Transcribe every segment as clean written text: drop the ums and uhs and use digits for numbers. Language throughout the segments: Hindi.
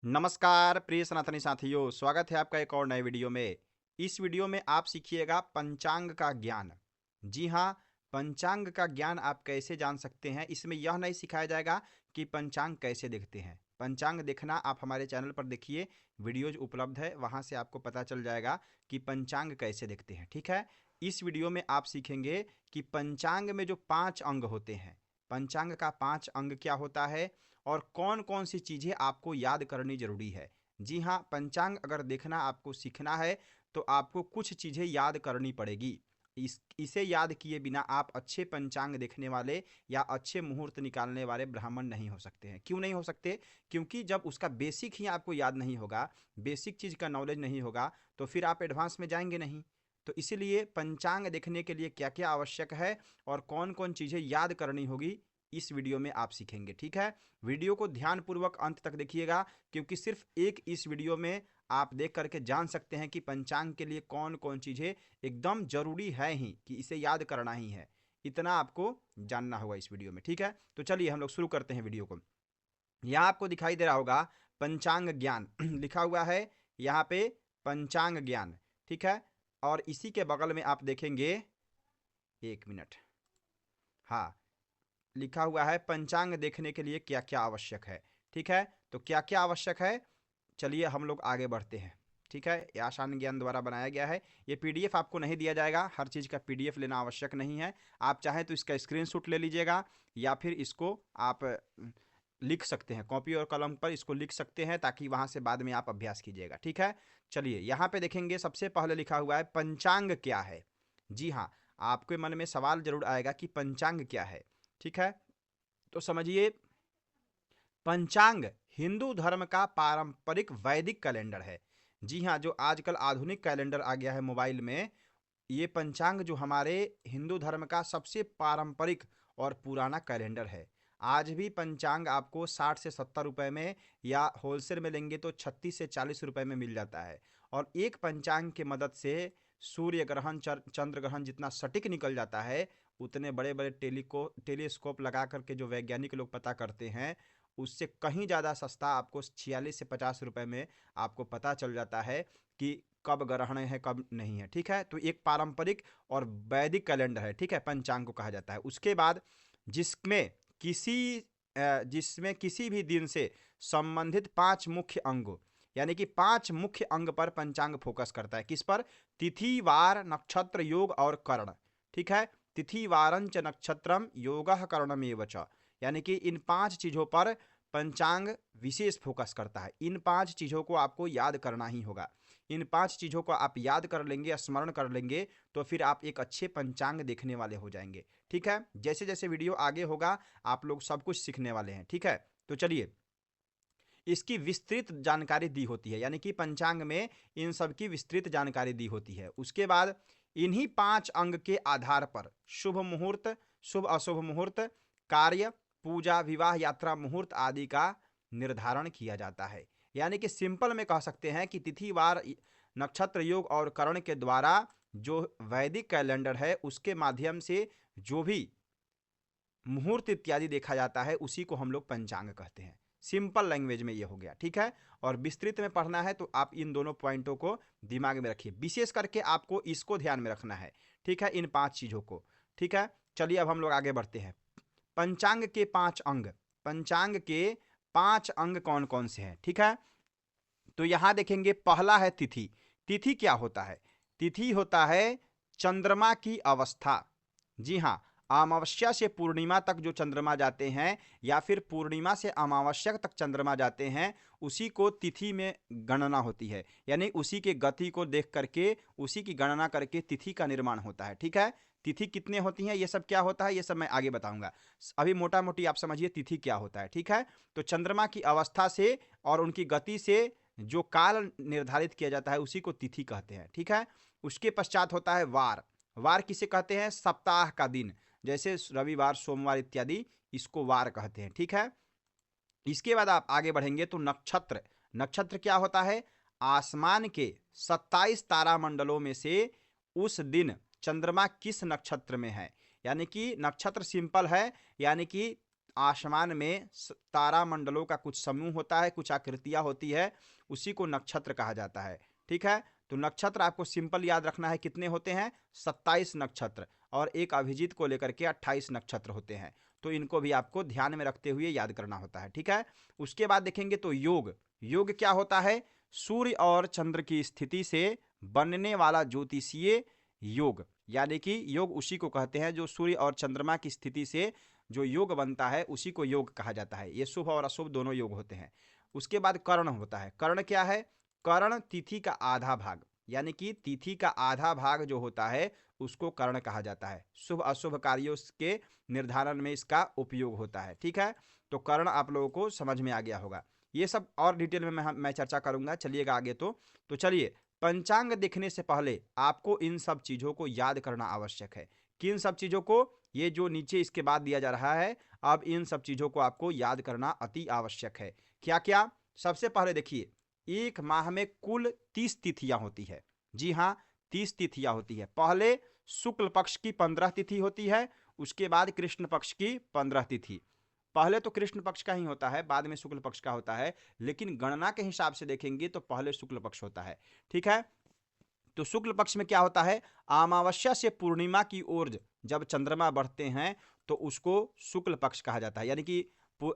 नमस्कार प्रिय सनातनी साथियों, स्वागत है आपका एक और नए वीडियो में। इस वीडियो में आप सीखिएगा पंचांग का ज्ञान। जी हाँ, पंचांग का ज्ञान आप कैसे जान सकते हैं। इसमें यह नहीं सिखाया जाएगा कि पंचांग कैसे देखते हैं। पंचांग देखना आप हमारे चैनल पर देखिए, वीडियोज उपलब्ध है, वहाँ से आपको पता चल जाएगा कि पंचांग कैसे देखते हैं। ठीक है, इस वीडियो में आप सीखेंगे कि पंचांग में जो 5 अंग होते हैं, पंचांग का 5 अंग क्या होता है और कौन कौन सी चीज़ें आपको याद करनी जरूरी है। जी हाँ, पंचांग अगर देखना आपको सीखना है तो आपको कुछ चीज़ें याद करनी पड़ेगी। इसे याद किए बिना आप अच्छे पंचांग देखने वाले या अच्छे मुहूर्त निकालने वाले ब्राह्मण नहीं हो सकते हैं। क्यों नहीं हो सकते? क्योंकि जब उसका बेसिक ही आपको याद नहीं होगा, बेसिक चीज़ का नॉलेज नहीं होगा, तो फिर आप एडवांस में जाएंगे नहीं। तो इसीलिए पंचांग देखने के लिए क्या क्या आवश्यक है और कौन कौन चीज़ें याद करनी होगी, इस वीडियो में आप सीखेंगे। ठीक है, वीडियो को ध्यानपूर्वक अंत तक देखिएगा, क्योंकि सिर्फ एक इस वीडियो में आप देख करके जान सकते हैं कि पंचांग के लिए कौन कौन चीज़ें एकदम जरूरी है ही, कि इसे याद करना ही है। इतना आपको जानना होगा इस वीडियो में। ठीक है, तो चलिए हम लोग शुरू करते हैं वीडियो को। यहाँ आपको दिखाई दे रहा होगा पंचांग ज्ञान लिखा हुआ है यहाँ पे, पंचांग ज्ञान। ठीक है, और इसी के बगल में आप देखेंगे, एक मिनट, हाँ, लिखा हुआ है पंचांग देखने के लिए क्या क्या आवश्यक है। ठीक है, तो क्या क्या आवश्यक है, चलिए हम लोग आगे बढ़ते हैं। ठीक है, ये आसान ज्ञान द्वारा बनाया गया है। ये पीडीएफ आपको नहीं दिया जाएगा, हर चीज़ का पीडीएफ लेना आवश्यक नहीं है। आप चाहें तो इसका स्क्रीनशॉट ले लीजिएगा, या फिर इसको आप लिख सकते हैं, कॉपी और कलम पर इसको लिख सकते हैं, ताकि वहाँ से बाद में आप अभ्यास कीजिएगा। ठीक है, चलिए यहाँ पे देखेंगे, सबसे पहले लिखा हुआ है पंचांग क्या है। जी हाँ, आपके मन में सवाल जरूर आएगा कि पंचांग क्या है। ठीक है, तो समझिए, पंचांग हिंदू धर्म का पारंपरिक वैदिक कैलेंडर है। जी हाँ, जो आजकल आधुनिक कैलेंडर आ गया है मोबाइल में, ये पंचांग जो हमारे हिंदू धर्म का सबसे पारंपरिक और पुराना कैलेंडर है। आज भी पंचांग आपको 60 से 70 रुपए में, या होलसेल में लेंगे तो 36 से 40 रुपए में मिल जाता है। और एक पंचांग की मदद से सूर्य ग्रहण, चंद्र ग्रहण जितना सटीक निकल जाता है, उतने बड़े बड़े टेलीस्कोप लगा करके जो वैज्ञानिक लोग पता करते हैं, उससे कहीं ज़्यादा सस्ता आपको 46 से 50 रुपए में आपको पता चल जाता है कि कब ग्रहण है कब नहीं है। ठीक है, तो एक पारंपरिक और वैदिक कैलेंडर है। ठीक है, पंचांग को कहा जाता है। उसके बाद जिसमें जिसमें किसी भी दिन से संबंधित 5 मुख्य अंग, यानी कि 5 मुख्य अंग पर पंचांग फोकस करता है। किस पर? तिथि, वार, नक्षत्र, योग और कर्ण। ठीक है, तिथि वारंच नक्षत्रम योगः कर्णमेव च, यानी कि इन 5 चीज़ों पर पंचांग विशेष फोकस करता है। इन 5 चीज़ों को आपको याद करना ही होगा। इन 5 चीज़ों को आप याद कर लेंगे, स्मरण कर लेंगे, तो फिर आप एक अच्छे पंचांग देखने वाले हो जाएंगे। ठीक है, जैसे जैसे वीडियो आगे होगा आप लोग सब कुछ सीखने वाले हैं। ठीक है, तो चलिए, इसकी विस्तृत जानकारी दी होती है, यानी कि पंचांग में इन सब की विस्तृत जानकारी दी होती है। उसके बाद इन्हीं 5 अंग के आधार पर शुभ मुहूर्त, शुभ अशुभ मुहूर्त, कार्य, पूजा, विवाह, यात्रा, मुहूर्त आदि का निर्धारण किया जाता है। यानी कि सिंपल में कह सकते हैं कि तिथि, वार, नक्षत्र, योग और करण के द्वारा जो वैदिक कैलेंडर है, उसके माध्यम से जो भी मुहूर्त इत्यादि देखा जाता है, उसी को हम लोग पंचांग कहते हैं। सिंपल लैंग्वेज में ये हो गया। ठीक है, और विस्तृत में पढ़ना है तो आप इन दोनों पॉइंटों को दिमाग में रखिए, विशेष करके आपको इसको ध्यान में रखना है। ठीक है, इन 5 चीज़ों को। ठीक है, चलिए अब हम लोग आगे बढ़ते हैं। पंचांग के 5 अंग, पंचांग के 5 अंग कौन कौन से हैं? ठीक है, तो यहां देखेंगे, पहला है तिथि। तिथि क्या होता है? तिथि होता है चंद्रमा की अवस्था। जी हाँ, अमावस्या से पूर्णिमा तक जो चंद्रमा जाते हैं, या फिर पूर्णिमा से अमावस्या तक चंद्रमा जाते हैं, उसी को तिथि में गणना होती है। यानी उसी के गति को देख करके, उसी की गणना करके तिथि का निर्माण होता है। ठीक है, तिथि कितने होती हैं, ये सब क्या होता है, ये सब मैं आगे बताऊंगा। अभी मोटा मोटी आप समझिए तिथि क्या होता है। ठीक है, तो चंद्रमा की अवस्था से और उनकी गति से जो काल निर्धारित किया जाता है, उसी को तिथि कहते हैं। ठीक है, उसके पश्चात होता है वार। वार किसे कहते हैं? सप्ताह का दिन, जैसे रविवार, सोमवार इत्यादि, इसको वार कहते हैं। ठीक है, इसके बाद आप आगे बढ़ेंगे तो नक्षत्र। नक्षत्र क्या होता है? आसमान के 27 तारामंडलों में से उस दिन चंद्रमा किस नक्षत्र में है। यानी कि नक्षत्र सिंपल है, यानी कि आसमान में तारा मंडलों का कुछ समूह होता है, कुछ आकृतियां होती है, उसी को नक्षत्र कहा जाता है। ठीक है, तो नक्षत्र आपको सिंपल याद रखना है, कितने होते हैं? 27 नक्षत्र, और एक अभिजीत को लेकर के 28 नक्षत्र होते हैं। तो इनको भी आपको ध्यान में रखते हुए याद करना होता है। ठीक है, उसके बाद देखेंगे तो योग। योग क्या होता है? सूर्य और चंद्र की स्थिति से बनने वाला ज्योतिषीय योग, यानी कि योग उसी को कहते हैं जो सूर्य और चंद्रमा की स्थिति से जो योग बनता है उसी को योग कहा जाता है। ये शुभ और अशुभ दोनों योग होते हैं। उसके बाद कर्ण होता है। कर्ण क्या है? कर्ण तिथि का आधा भाग, यानी कि तिथि का आधा भाग जो होता है उसको कर्ण कहा जाता है। शुभ अशुभ कार्यों के निर्धारण में इसका उपयोग होता है। ठीक है, तो कर्ण आप लोगों को समझ में आ गया होगा। ये सब और डिटेल में मैं चर्चा करूंगा, चलिएगा आगे। तो चलिए, पंचांग देखने से पहले आपको इन सब चीजों को याद करना आवश्यक है। किन सब चीजों को? ये जो नीचे इसके बाद दिया जा रहा है, अब इन सब चीजों को आपको याद करना अति आवश्यक है। क्या क्या? सबसे पहले देखिए, एक माह में कुल 30 तिथियां होती है। जी हाँ, 30 तिथियां होती है। पहले शुक्ल पक्ष की 15 तिथि होती है, उसके बाद कृष्ण पक्ष की 15 तिथि। पहले तो कृष्ण पक्ष का ही होता है, बाद में शुक्ल पक्ष का होता है, लेकिन गणना के हिसाब से देखेंगे तो पहले शुक्ल पक्ष होता है। ठीक है, तो शुक्ल पक्ष में क्या होता है? अमावस्या से पूर्णिमा की ओर जब चंद्रमा बढ़ते हैं तो उसको शुक्ल पक्ष कहा जाता है। यानी कि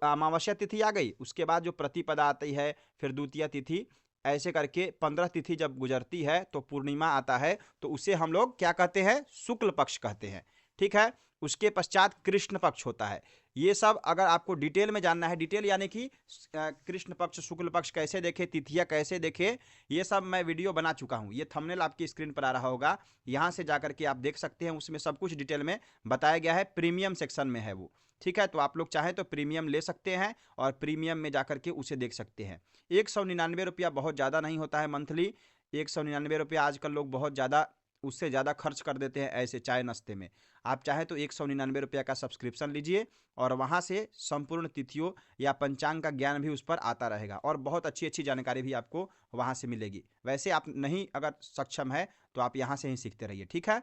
अमावस्या तिथि आ गई, उसके बाद जो प्रतिपदा आती है, फिर द्वितीय तिथि, ऐसे करके 15 तिथि जब गुजरती है तो पूर्णिमा आता है, तो उसे हम लोग क्या कहते हैं? शुक्ल पक्ष कहते हैं। ठीक है, उसके पश्चात कृष्ण पक्ष होता है। ये सब अगर आपको डिटेल में जानना है, डिटेल यानी कि कृष्ण पक्ष शुक्ल पक्ष कैसे देखे, तिथियां कैसे देखे, ये सब मैं वीडियो बना चुका हूं। ये थंबनेल आपकी स्क्रीन पर आ रहा होगा, यहां से जाकर के आप देख सकते हैं। उसमें सब कुछ डिटेल में बताया गया है, प्रीमियम सेक्शन में है वो। ठीक है, तो आप लोग चाहें तो प्रीमियम ले सकते हैं और प्रीमियम में जाकर के उसे देख सकते हैं। 199 रुपया बहुत ज़्यादा नहीं होता है मंथली। 199 रुपया आजकल लोग बहुत ज़्यादा, उससे ज़्यादा खर्च कर देते हैं ऐसे चाय नाश्ते में। आप चाहें तो 199 रुपया का सब्सक्रिप्शन लीजिए और वहाँ से संपूर्ण तिथियों या पंचांग का ज्ञान भी उस पर आता रहेगा, और बहुत अच्छी अच्छी जानकारी भी आपको वहाँ से मिलेगी। वैसे आप नहीं अगर सक्षम है तो आप यहाँ से ही सीखते रहिए। ठीक है,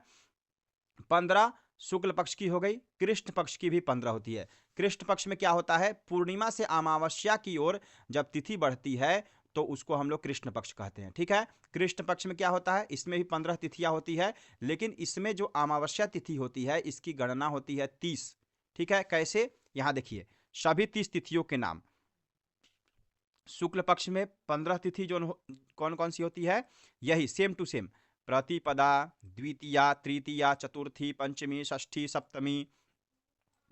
15 शुक्ल पक्ष की हो गई, कृष्ण पक्ष की भी 15 होती है। कृष्ण पक्ष में क्या होता है? पूर्णिमा से अमावस्या की ओर जब तिथि बढ़ती है तो उसको हम लोग कृष्ण पक्ष कहते हैं। ठीक है, कृष्ण पक्ष में क्या होता है? इसमें भी 15 तिथियां होती है, लेकिन इसमें जो अमावस्या तिथि होती है इसकी गणना होती है 30। ठीक है, कैसे? यहां देखिए, सभी 30 तिथियों के नाम। शुक्ल पक्ष में 15 तिथि जो कौन कौन सी होती है? यही सेम टू सेम, प्रतिपदा, द्वितीया, तृतीया, चतुर्थी, पंचमी, षष्ठी, सप्तमी,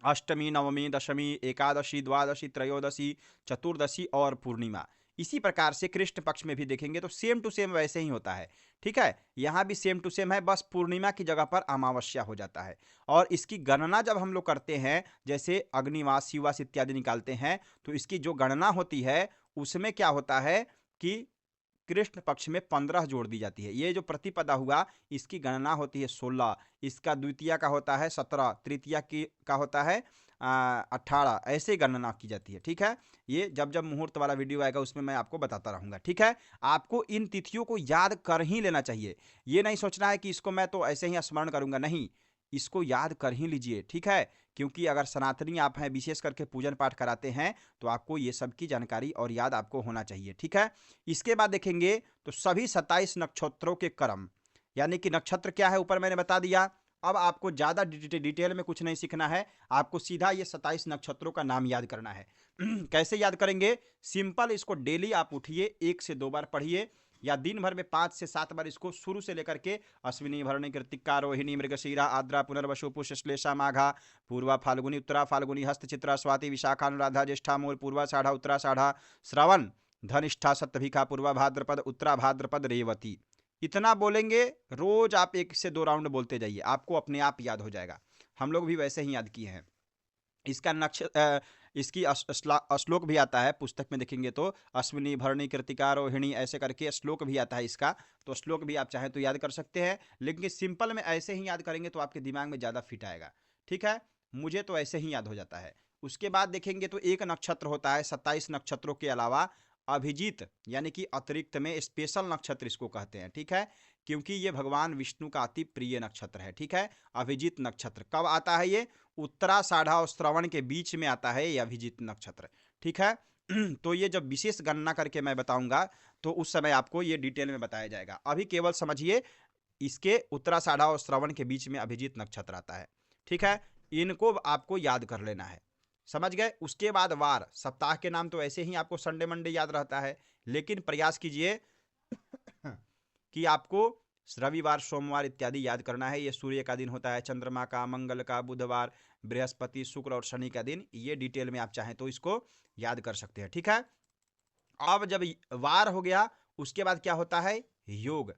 अष्टमी, नवमी, दशमी, एकादशी, द्वादशी, त्रयोदशी, चतुर्दशी और पूर्णिमा। इसी प्रकार से कृष्ण पक्ष में भी देखेंगे तो सेम टू सेम वैसे ही होता है। ठीक है, यहाँ भी सेम टू सेम है, बस पूर्णिमा की जगह पर अमावस्या हो जाता है। और इसकी गणना जब हम लोग करते हैं, जैसे अग्निवास, शिवास इत्यादि निकालते हैं, तो इसकी जो गणना होती है उसमें क्या होता है कि कृष्ण पक्ष में 15 जोड़ दी जाती है। ये जो प्रतिपदा हुआ इसकी गणना होती है 16, इसका द्वितीय का होता है 17, तृतीया की का होता है 18, ऐसे गणना की जाती है। ठीक है, ये जब जब मुहूर्त वाला वीडियो आएगा उसमें मैं आपको बताता रहूंगा। ठीक है, आपको इन तिथियों को याद कर ही लेना चाहिए। ये नहीं सोचना है कि इसको मैं तो ऐसे ही स्मरण करूंगा, नहीं, इसको याद कर ही लीजिए। ठीक है, क्योंकि अगर सनातनी आप हैं, विशेष करके पूजन पाठ कराते हैं, तो आपको ये सब की जानकारी और याद आपको होना चाहिए। ठीक है, इसके बाद देखेंगे तो सभी 27 नक्षत्रों के कर्म, यानी कि नक्षत्र क्या है ऊपर मैंने बता दिया। अब आपको ज़्यादा डिटेल में कुछ नहीं सीखना है, आपको सीधा ये 27 नक्षत्रों का नाम याद करना है। कैसे याद करेंगे? सिंपल, इसको डेली आप उठिए, 1 से 2 बार पढ़िए, या दिन भर में 5 से 7 बार इसको शुरू से लेकर के अश्विनी, भरणी, कृत्तिका, रोहिणी, मृगशीरा, आद्रा, पुनर्वसु, पुष्य, श्लेषा, माघा, पूर्वा, फाल्गुनी, उत्तरा फाल्गुनी, हस्त, चित्रा, स्वाति, विशाखा, अनुराधा, ज्येष्ठा, मूल, पूर्वा, साढ़ा, उत्तरा साढ़ा, श्रवण, धनिष्ठा, सप्तभिखा, पूर्वा भाद्रपद, उत्तरा भाद्रपद, रेवती। इतना बोलेंगे, रोज आप 1 से 2 राउंड बोलते जाइए, आपको अपने आप याद हो जाएगा। हम लोग भी वैसे ही याद किए हैं। इसका इसकी श्लोक भी आता है, पुस्तक में देखेंगे तो अश्विनी, भरणी, कृतिका, रोहिणी ऐसे करके श्लोक भी आता है इसका, तो श्लोक भी आप चाहें तो याद कर सकते हैं, लेकिन सिंपल में ऐसे ही याद करेंगे तो आपके दिमाग में ज़्यादा फिट आएगा। ठीक है, मुझे तो ऐसे ही याद हो जाता है। उसके बाद देखेंगे तो एक नक्षत्र होता है, 27 नक्षत्रों के अलावा अभिजीत यानी कि अतिरिक्त में स्पेशल नक्षत्र इसको कहते हैं, ठीक है, क्योंकि ये भगवान विष्णु का अति प्रिय नक्षत्र है, ठीक है। अभिजीत नक्षत्र कब आता है? ये उत्तराषाढ़ा और श्रवण के बीच में आता है ये अभिजीत नक्षत्र, ठीक है। तो ये जब विशेष गणना करके मैं बताऊंगा तो उस समय आपको ये डिटेल में बताया जाएगा। अभी केवल समझिए इसके उत्तराषाढ़ा और श्रवण के बीच में अभिजीत नक्षत्र आता है, ठीक है। इनको आपको याद कर लेना है, समझ गए। उसके बाद वार, सप्ताह के नाम तो ऐसे ही आपको संडे मंडे याद रहता है, लेकिन प्रयास कीजिए कि आपको रविवार सोमवार इत्यादि याद करना है। ये सूर्य का दिन होता है, चंद्रमा का, मंगल का, बुधवार, बृहस्पति, शुक्र और शनि का दिन। ये डिटेल में आप चाहें तो इसको याद कर सकते हैं, ठीक है। अब जब वार हो गया उसके बाद क्या होता है? योग।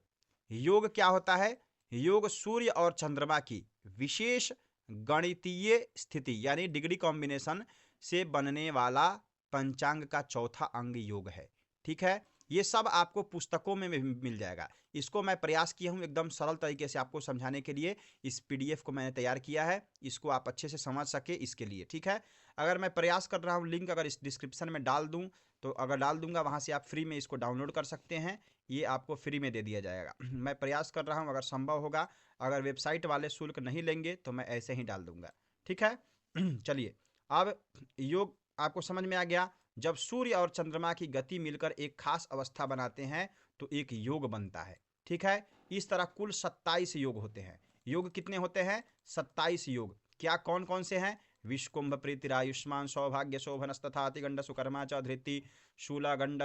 योग क्या होता है? योग सूर्य और चंद्रमा की विशेष गणितीय स्थिति यानी डिग्री कॉम्बिनेशन से बनने वाला पंचांग का चौथा अंग योग है, ठीक है। ये सब आपको पुस्तकों में मिल जाएगा। इसको मैं प्रयास किया हूँ एकदम सरल तरीके से आपको समझाने के लिए। इस पीडीएफ को मैंने तैयार किया है, इसको आप अच्छे से समझ सके इसके लिए, ठीक है। अगर मैं प्रयास कर रहा हूँ, लिंक अगर इस डिस्क्रिप्शन में डाल दूँ तो अगर डाल दूंगा वहाँ से आप फ्री में इसको डाउनलोड कर सकते हैं। ये आपको फ्री में दे दिया जाएगा। मैं प्रयास कर रहा हूँ, अगर संभव होगा, अगर वेबसाइट वाले शुल्क नहीं लेंगे तो मैं ऐसे ही डाल दूंगा, ठीक है। चलिए, अब योग आपको समझ में आ गया। जब सूर्य और चंद्रमा की गति मिलकर एक खास अवस्था बनाते हैं तो एक योग बनता है, ठीक है। इस तरह कुल 27 योग होते हैं। योग कितने होते हैं? 27 योग। क्या कौन कौन से हैं? विष्कुंभ प्रीतिरायुष्मान सौभाग्य शोभनस्तथा अतिगंड सुकर्मा च धृति शूलागंड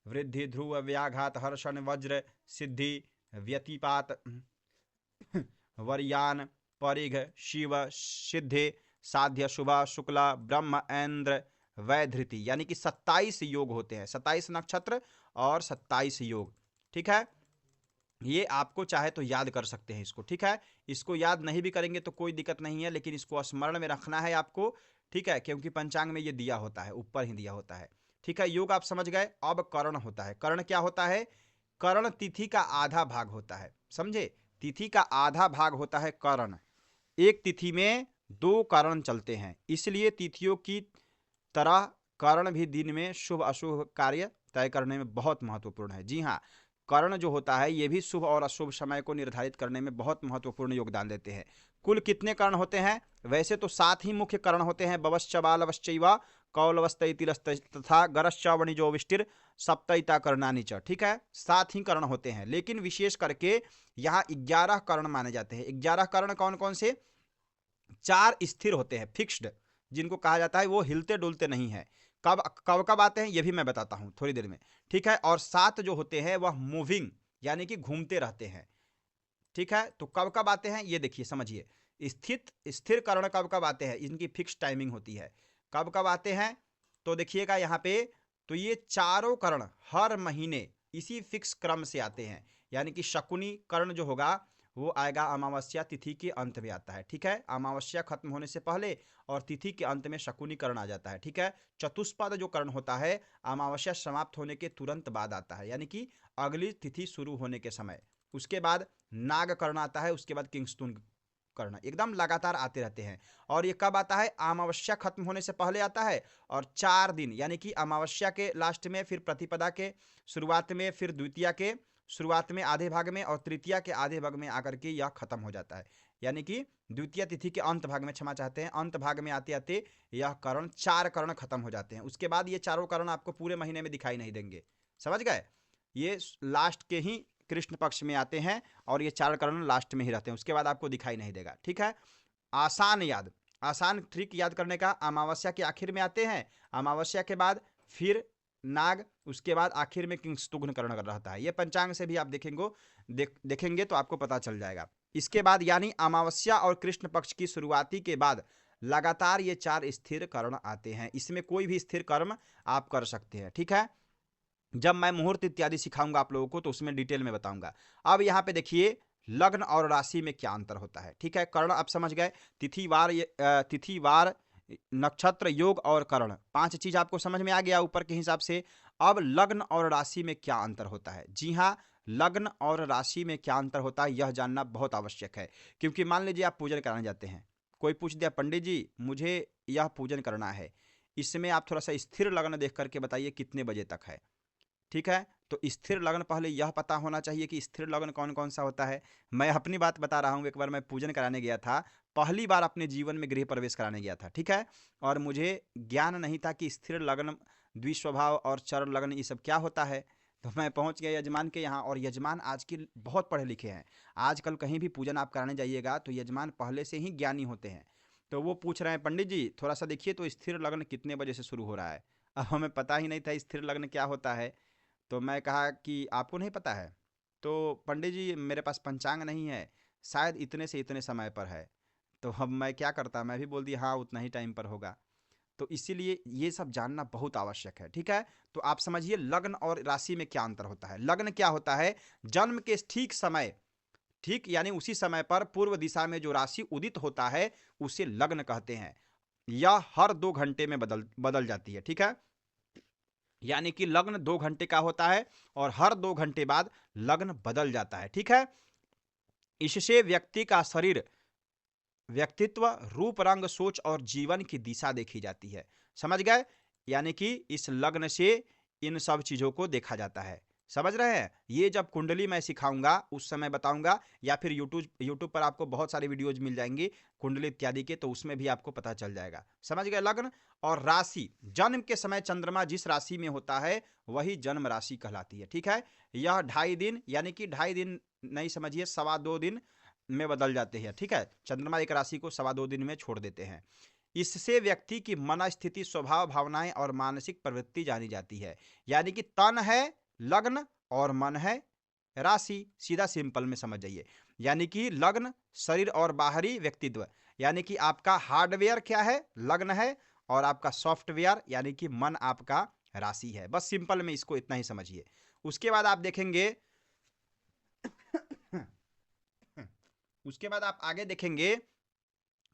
वृद्धि ध्रुव व्याघात हर्षण वज्र सिद्धि व्यतिपात वरयान परिघ शिव सिद्धि साध्य शुभ शुक्ला ब्रह्म ऐन्द्र वैधृति, यानी कि 27 योग होते हैं। 27 नक्षत्र और 27 योग, ठीक है। ये आपको चाहे तो याद कर सकते हैं इसको, ठीक है। इसको याद नहीं भी करेंगे तो कोई दिक्कत नहीं है, लेकिन इसको स्मरण में रखना है आपको, ठीक है, क्योंकि पंचांग में ये दिया होता है, ऊपर ही दिया होता है, ठीक है। योग आप समझ गए। अब करण होता है। करण क्या होता है? करण तिथि का आधा भाग होता है, समझे। तिथि का आधा भाग होता है करण। एक तिथि में 2 करण चलते हैं, इसलिए तिथियों की तरह करण भी दिन में शुभ अशुभ कार्य तय करने में बहुत महत्वपूर्ण है। जी हाँ, कर्ण जो होता है ये भी शुभ और अशुभ समय को निर्धारित करने में बहुत महत्वपूर्ण योगदान देते हैं। कुल कितने कर्ण होते हैं? वैसे तो 7 ही मुख्य कर्ण होते हैं। बवश्च बालवश्चैव कौलवस्तैतिरस्त तथा गरश्च वणिजो विष्टिर सप्तैता कर्णानि च, ठीक है। 7 ही कर्ण होते हैं, लेकिन विशेष करके यहाँ 11 कर्ण माने जाते हैं। 11 कर्ण कौन कौन से? 4 स्थिर होते हैं, फिक्स्ड, जिनको कहा जाता है वो हिलते डुलते नहीं है। कब कब कब आते हैं ये भी मैं बताता हूं थोड़ी देर में, ठीक है। और 7 जो होते हैं वह मूविंग यानी कि घूमते रहते हैं, ठीक है। तो कब कब आते हैं ये देखिए, समझिए। स्थिर कर्ण कब कब आते हैं, इनकी फिक्स टाइमिंग होती है। कब कब आते हैं तो देखिएगा यहाँ पे, तो ये चारों कर्ण हर महीने इसी फिक्स क्रम से आते हैं। यानी कि शकुनी कर्ण जो होगा वो आएगा अमावस्या तिथि के अंत में आता है, ठीक है। अमावस्या खत्म होने से पहले और तिथि के अंत में शकुनी कर्ण आ जाता है, ठीक है। चतुष्पद जो कर्ण होता है अमावस्या समाप्त होने के तुरंत बाद आता है, यानी कि अगली तिथि शुरू होने के समय। उसके बाद नाग कर्ण आता है, उसके बाद किंगस्तुन कर्ण, एकदम लगातार आते रहते हैं। और ये कब आता है? अमावस्या खत्म होने से पहले आता है और 4 दिन, यानी कि अमावस्या के लास्ट में, फिर प्रतिपदा के शुरुआत में, फिर द्वितीया के शुरुआत में आधे भाग में और तृतीया के आधे भाग में आकर के यह खत्म हो जाता है। यानी कि द्वितीय तिथि के अंत भाग में, क्षमा चाहते हैं, अंत भाग में आते आते यह कर्ण 4 कर्ण खत्म हो जाते हैं। उसके बाद ये चारों कर्ण आपको पूरे महीने में दिखाई नहीं देंगे, समझ गए। ये लास्ट के ही कृष्ण पक्ष में आते हैं और ये 4 कर्ण लास्ट में ही रहते हैं, उसके बाद आपको दिखाई नहीं देगा, ठीक है। आसान याद, आसान ट्रिक याद करने का, अमावस्या के आखिर में आते हैं, अमावस्या के बाद फिर नाग, उसके बाद आखिर में किंगस्तुघ्न कर्ण रहता है। ये पंचांग से भी आप देखेंगे तो आपको पता चल जाएगा। इसके बाद यानी अमावस्या और कृष्ण पक्ष की शुरुआती के बाद लगातार ये 4 स्थिर कर्ण आते हैं। इसमें कोई भी स्थिर कर्म आप कर सकते हैं, ठीक है। जब मैं मुहूर्त इत्यादि सिखाऊंगा आप लोगों को तो उसमें डिटेल में बताऊंगा। अब यहाँ पे देखिए लग्न और राशि में क्या अंतर होता है, ठीक है। कर्ण आप समझ गए, तिथिवार नक्षत्र योग और कर्ण, 5 चीज आपको समझ में आ गया ऊपर के हिसाब से। अब लग्न और राशि में क्या अंतर होता है? जी हाँ, लग्न और राशि में क्या अंतर होता है यह जानना बहुत आवश्यक है। क्योंकि मान लीजिए आप पूजन कराने जाते हैं, कोई पूछ दिया पंडित जी मुझे यह पूजन करना है, इसमें आप थोड़ा सा स्थिर लग्न देख करके बताइए कितने बजे तक है। ठीक है, तो स्थिर लग्न पहले यह पता होना चाहिए कि स्थिर लग्न कौन कौन सा होता है। मैं अपनी बात बता रहा हूँ, एक बार मैं पूजन कराने गया था, पहली बार अपने जीवन में गृह प्रवेश कराने गया था, ठीक है, और मुझे ज्ञान नहीं था कि स्थिर लग्न, द्विस्वभाव और चर लग्न ये सब क्या होता है। तो मैं पहुंच गया यजमान के यहाँ, और यजमान आज के बहुत पढ़े लिखे हैं। आजकल कहीं भी पूजन आप कराने जाइएगा तो यजमान पहले से ही ज्ञानी होते हैं। तो वो पूछ रहे हैं, पंडित जी थोड़ा सा देखिए तो स्थिर लग्न कितने बजे से शुरू हो रहा है। अब हमें पता ही नहीं था स्थिर लग्न क्या होता है। तो मैं कहा कि आपको नहीं पता है? तो पंडित जी मेरे पास पंचांग नहीं है, शायद इतने से इतने समय पर है। तो अब मैं क्या करता, मैं भी बोल दिया हाँ उतना ही टाइम पर होगा। तो इसीलिए ये सब जानना बहुत आवश्यक है, ठीक है। तो आप समझिए लग्न और राशि में क्या अंतर होता है। लग्न क्या होता है, जन्म के ठीक समय, ठीक यानी उसी समय पर पूर्व दिशा में जो राशि उदित होता है उसे लग्न कहते हैं। यह हर 2 घंटे में बदल बदल जाती है, ठीक है। यानी कि लग्न 2 घंटे का होता है और हर 2 घंटे बाद लग्न बदल जाता है, ठीक है। इससे व्यक्ति का शरीर, व्यक्तित्व, रूप, रंग, सोच और जीवन की दिशा देखी जाती है। समझ गए? यानी कि इस लग्न से इन सब चीजों को देखा जाता है। समझ रहे हैं? ये जब कुंडली मैं सिखाऊंगा उस समय बताऊंगा, या फिर यूट्यूब पर आपको बहुत सारी वीडियोज मिल जाएंगी कुंडली इत्यादि के, तो उसमें भी आपको पता चल जाएगा। समझ गए? लग्न और राशि, जन्म के समय चंद्रमा जिस राशि में होता है वही जन्म राशि कहलाती है, ठीक है। यह 2.5 दिन, यानी कि 2.5 दिन नहीं, समझिए 2.25 दिन में बदल जाते हैं, ठीक है। चंद्रमा एक राशि को 2.25 दिन में छोड़ देते हैं। इससे व्यक्ति की मन स्थिति, स्वभाव, भावनाएं और मानसिक प्रवृत्ति जानी जाती है। यानी कि तन है लग्न और मन है राशि, सीधा सिंपल में समझ जाइए। यानी कि लग्न शरीर और बाहरी व्यक्तित्व, यानी कि आपका हार्डवेयर क्या है, लग्न है, और आपका सॉफ्टवेयर यानी कि मन आपका राशि है। बस सिंपल में इसको इतना ही समझिए। उसके बाद आप देखेंगे उसके बाद आप आगे देखेंगे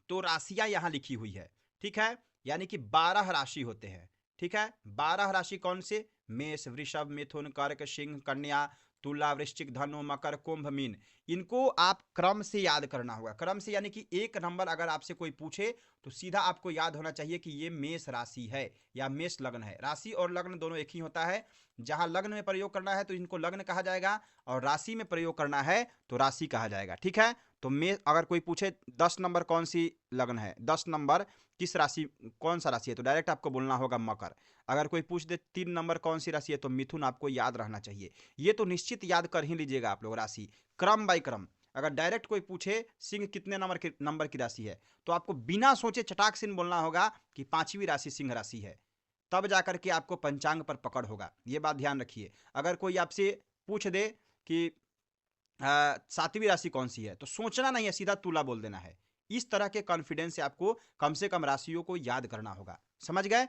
तो राशियां यहां लिखी हुई है, ठीक है। यानी कि 12 राशि होते हैं, ठीक है। 12 राशि कौन से? मेष, वृषभ, मिथुन, कर्क, सिंह, कन्या, तुला, वृश्चिक, धनु, मकर, कुंभ, मीन। इनको आप क्रम से याद करना होगा। क्रम से यानी कि 1 नंबर अगर आपसे कोई पूछे तो सीधा आपको याद होना चाहिए कि ये मेष राशि है या मेष लग्न है। राशि और लग्न दोनों एक ही होता है। जहां लग्न में प्रयोग करना है तो इनको लग्न कहा जाएगा, और राशि में प्रयोग करना है तो राशि कहा जाएगा, ठीक है। तो मेष, अगर कोई पूछे 10 नंबर कौन सी लग्न है, 10 नंबर किस राशि, कौन सा राशि है, तो डायरेक्ट आपको बोलना होगा मकर। अगर कोई पूछ दे 3 नंबर कौन सी राशि है तो मिथुन आपको याद रहना चाहिए। ये तो निश्चित याद कर ही लीजिएगा आप लोग राशि, क्रम बाय क्रम। अगर डायरेक्ट कोई पूछे सिंह कितने नंबर की राशि है, तो आपको बिना सोचे चटाक सिंह बोलना होगा कि 5वीं राशि सिंह राशि है। तब जाकर के आपको पंचांग पर पकड़ होगा, ये बात ध्यान रखिए। अगर कोई आपसे पूछ दे कि 7वीं राशि कौन सी है, तो सोचना नहीं है, सीधा तुला बोल देना है। इस तरह के कॉन्फिडेंस से आपको कम से कम राशियों को याद करना होगा। समझ गए?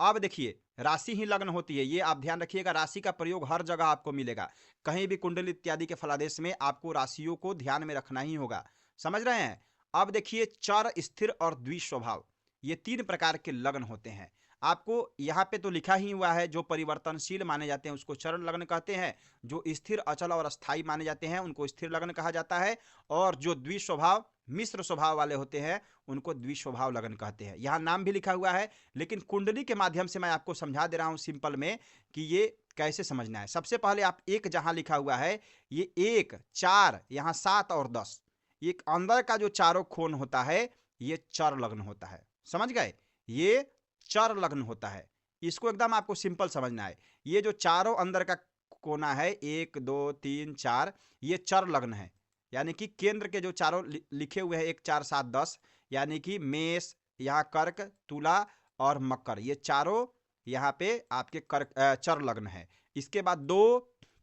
अब देखिए राशि ही लग्न होती है, ये आप ध्यान रखिएगा। राशि का प्रयोग हर जगह आपको मिलेगा, कहीं भी कुंडली इत्यादि के फलादेश में आपको राशियों को ध्यान में रखना ही होगा। समझ रहे हैं? अब देखिए चर, स्थिर और द्विस्वभाव, ये 3 प्रकार के लग्न होते हैं। आपको यहाँ पे तो लिखा ही हुआ है, जो परिवर्तनशील माने जाते हैं उसको चर लग्न कहते हैं, जो स्थिर, अचल और अस्थाई माने जाते हैं उनको स्थिर लग्न कहा जाता है, और जो द्विस्वभाव, मिश्र स्वभाव वाले होते हैं उनको द्विस्वभाव लग्न कहते हैं। यहाँ नाम भी लिखा हुआ है, लेकिन कुंडली के माध्यम से मैं आपको समझा दे रहा हूँ सिंपल में कि ये कैसे समझना है। सबसे पहले आप एक जहां लिखा हुआ है, ये 1, 4, यहाँ 7 और 10, एक अंदर का जो चारों कोण होता है ये चर लग्न होता है। समझ गए? ये चर लग्न होता है। इसको एकदम आपको सिंपल समझना है। ये जो चारों अंदर का कोना है 1, 2, 3, 4, ये चर लग्न है। यानी कि केंद्र के जो चारों लिखे हुए हैं 1, 4, 7, 10, यानी कि मेष, यहाँ कर्क, तुला और मकर, ये चारों यहाँ पे आपके कर्क चर लग्न है। इसके बाद 2,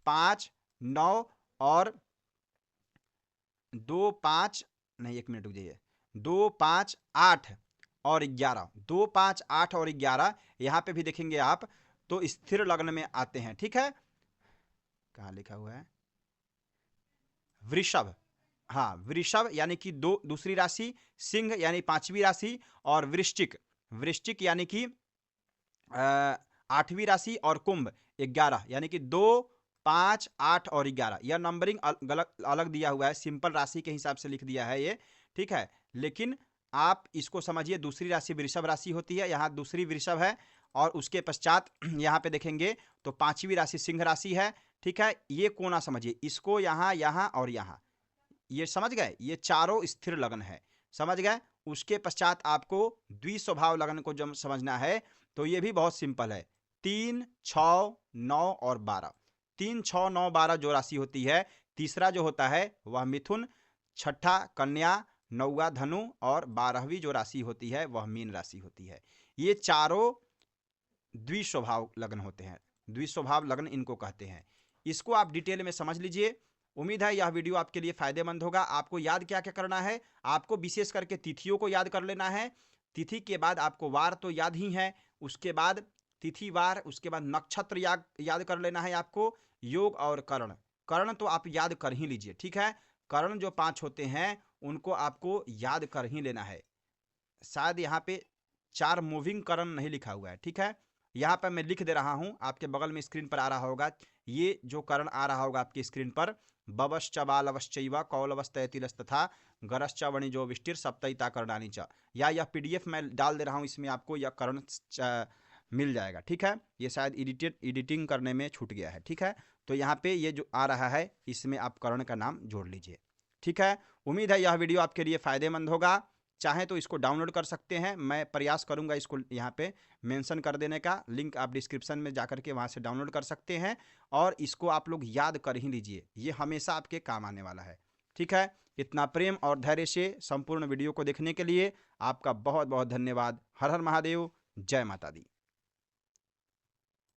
5, 9 और 2, 5 नहीं, 1 मिनट रुक जाइए, 2, 5, 8 और 11, 2, 5, 8 और 11 यहाँ पे भी देखेंगे आप तो स्थिर लग्न में आते हैं, ठीक है। कहाँ लिखा हुआ है? वृषभ, हाँ वृषभ यानी कि दूसरी राशि, सिंह यानी 5वीं राशि, और वृश्चिक, वृश्चिक यानी कि 8वीं राशि, और कुंभ 11 यानी कि 2, 5, 8 और 11। यह नंबरिंग अलग अलग दिया हुआ है, सिंपल राशि के हिसाब से लिख दिया है ये, ठीक है। लेकिन आप इसको समझिए, दूसरी राशि वृषभ राशि होती है, यहाँ दूसरी वृषभ है, और उसके पश्चात यहाँ पे देखेंगे तो पांचवी राशि सिंह राशि है। ठीक है, ये कोना समझिए, इसको यहाँ, यहाँ और यहाँ, ये समझ गए, ये चारों स्थिर लग्न है, समझ गए। उसके पश्चात आपको द्विस्वभाव लग्न को जब समझना है तो ये भी बहुत सिंपल है, 3, 6, 9 और 12। 3, 6, 9, 12 जो राशि होती है, तीसरा जो होता है वह मिथुन, छठा कन्या, नौवा धनु और 12वीं जो राशि होती है वह मीन राशि होती है। ये चारों द्विस्वभाव लग्न होते हैं, द्विस्वभाव लग्न इनको कहते हैं। इसको आप डिटेल में समझ लीजिए। उम्मीद है यह वीडियो आपके लिए फायदेमंद होगा। आपको याद क्या क्या करना है, आपको विशेष करके तिथियों को याद कर लेना है। तिथि के बाद आपको वार तो याद ही है, उसके बाद तिथि वार, उसके बाद नक्षत्र याद कर लेना है आपको, योग और कर्ण। कर्ण तो आप याद कर ही लीजिए, ठीक है। कर्ण जो 5 होते हैं उनको आपको याद कर ही लेना है। शायद यहाँ पे 4 मूविंग कर्ण नहीं लिखा हुआ है, ठीक है। यहाँ पर मैं लिख दे रहा हूँ, आपके बगल में स्क्रीन पर आ रहा होगा, ये जो कर्ण आ रहा होगा आपकी स्क्रीन पर, बवश्च बालवश्चैव कौलवस्तैतिलस्तथा गरश्च वणिजो विष्टिर सप्तैता कर्णानि च, या यह पीडीएफ मैं डाल दे रहा हूँ, इसमें आपको यह कर्ण मिल जाएगा, ठीक है। ये शायद एडिटिंग करने में छूट गया है, ठीक है। तो यहाँ पे ये जो आ रहा है इसमें आप कर्ण का नाम जोड़ लीजिए, ठीक है। उम्मीद है यह वीडियो आपके लिए फायदेमंद होगा। चाहे तो इसको डाउनलोड कर सकते हैं, मैं प्रयास करूंगा इसको यहाँ पे मेंशन कर देने का, लिंक आप डिस्क्रिप्शन में जाकर के वहाँ से डाउनलोड कर सकते हैं, और इसको आप लोग याद कर ही लीजिए, ये हमेशा आपके काम आने वाला है, ठीक है। इतना प्रेम और धैर्य से संपूर्ण वीडियो को देखने के लिए आपका बहुत बहुत धन्यवाद। हर हर महादेव, जय माता दी।